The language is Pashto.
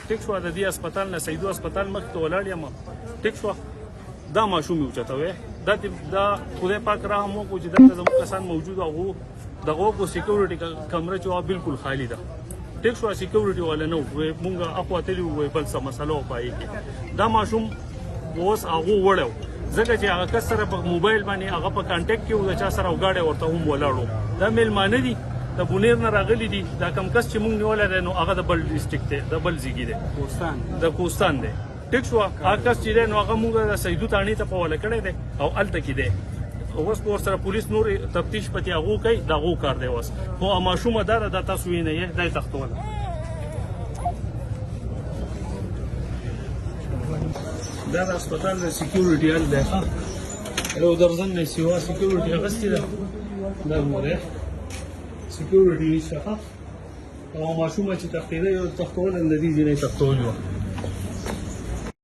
ټیک شو د دې هسپتال نه سیدو هسپتال مخې ته ولاړ یم ټیک شو دا ماشوم یې اوچتوی دا خدای پاک رحم وکړو چې دلته زموږ کسان موجود هغو دغه په سیکورټي کمره چې وه بالکل خالي ده ټیک شو سیکورټي والا نه وو مونږ اخوا تللي وو بل څه مسله وه پای کې دا ماشوم اوس هغو وړی ځکه چې هغه کس سره په موبایل باندې هغه په کانټیکټ کې و د چا سره وګاډی ورته هم ولاړ و دا میلمانه دي د بونیر نه راغلي دي دا کم کس چې مونږ نیولی دی نو هغه د بل ډسټرکټ دی د بل ځیږي دی د کوهستان دی ټیک شو هغه کس چې دی نو هغه مونږ د سیدو تاڼې ته په حواله کړی دی او هلته کې دی اوس په ورسره پولیس نور تفتیش پکې هغو کوي د هغو کار دی اوس خو ماشومه دا ده دا تاسو وینئ دا یې تښتوله دا د هسپتال د سیکورټي حل دی یو درځن نه سیوا سیکورټي اخیستې ده دا ګورئ سیکورټي نشته او ماشومه چې تښتېده یو تښتول د دې ځای نه تښتول وه